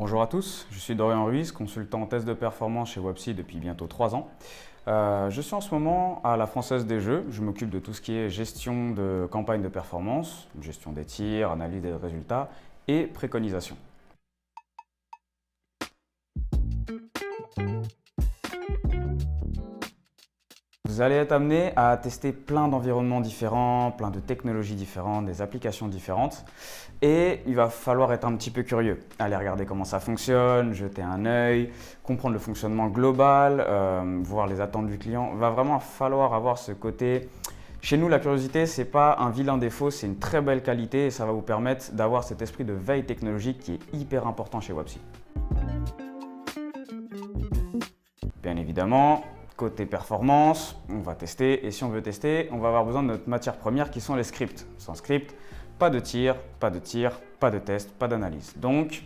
Bonjour à tous, je suis Dorian Ruiz, consultant en test de performance chez Wapsi depuis bientôt 3 ans. Je suis en ce moment à la Française des Jeux, je m'occupe de tout ce qui est gestion de campagne de performance, gestion des tirs, analyse des résultats et préconisation. Vous allez être amené à tester plein d'environnements différents, plein de technologies différentes, des applications différentes. Et il va falloir être un petit peu curieux. Aller regarder comment ça fonctionne, jeter un œil, comprendre le fonctionnement global, voir les attentes du client. Il va vraiment falloir avoir ce côté. Chez nous, la curiosité, ce n'est pas un vilain défaut, c'est une très belle qualité et ça va vous permettre d'avoir cet esprit de veille technologique qui est hyper important chez Wapsi. Bien évidemment, côté performance, on va tester et si on veut tester, on va avoir besoin de notre matière première qui sont les scripts. Sans script, pas de tir, pas de test, pas d'analyse. Donc,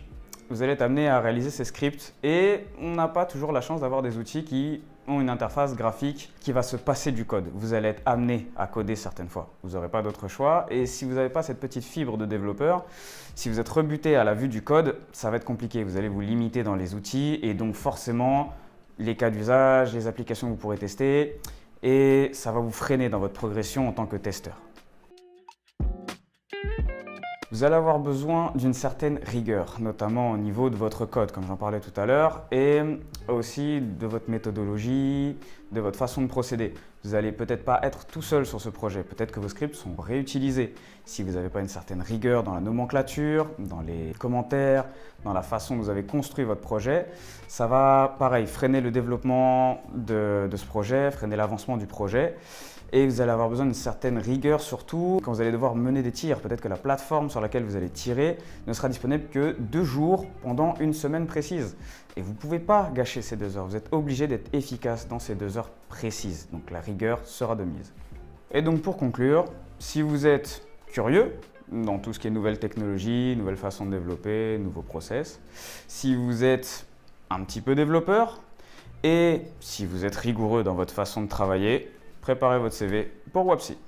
vous allez être amené à réaliser ces scripts et on n'a pas toujours la chance d'avoir des outils qui ont une interface graphique qui va se passer du code. Vous allez être amené à coder certaines fois. Vous n'aurez pas d'autre choix et si vous n'avez pas cette petite fibre de développeur, si vous êtes rebuté à la vue du code, ça va être compliqué. Vous allez vous limiter dans les outils et donc forcément, les cas d'usage, les applications que vous pourrez tester et ça va vous freiner dans votre progression en tant que testeur. Vous allez avoir besoin d'une certaine rigueur, notamment au niveau de votre code, comme j'en parlais tout à l'heure, et aussi de votre méthodologie, de votre façon de procéder. Vous n'allez peut-être pas être tout seul sur ce projet, peut-être que vos scripts sont réutilisés. Si vous n'avez pas une certaine rigueur dans la nomenclature, dans les commentaires, dans la façon dont vous avez construit votre projet, ça va, pareil, freiner le développement de ce projet, freiner l'avancement du projet. Et vous allez avoir besoin d'une certaine rigueur, surtout quand vous allez devoir mener des tirs. Peut-être que la plateforme sur laquelle vous allez tirer ne sera disponible que 2 jours pendant une semaine précise. Et vous ne pouvez pas gâcher ces 2 heures. Vous êtes obligé d'être efficace dans ces 2 heures précises. Donc la rigueur sera de mise. Et donc pour conclure, si vous êtes curieux dans tout ce qui est nouvelles technologies, nouvelles façons de développer, nouveaux process, si vous êtes un petit peu développeur et si vous êtes rigoureux dans votre façon de travailler, préparez votre CV pour Wapsi.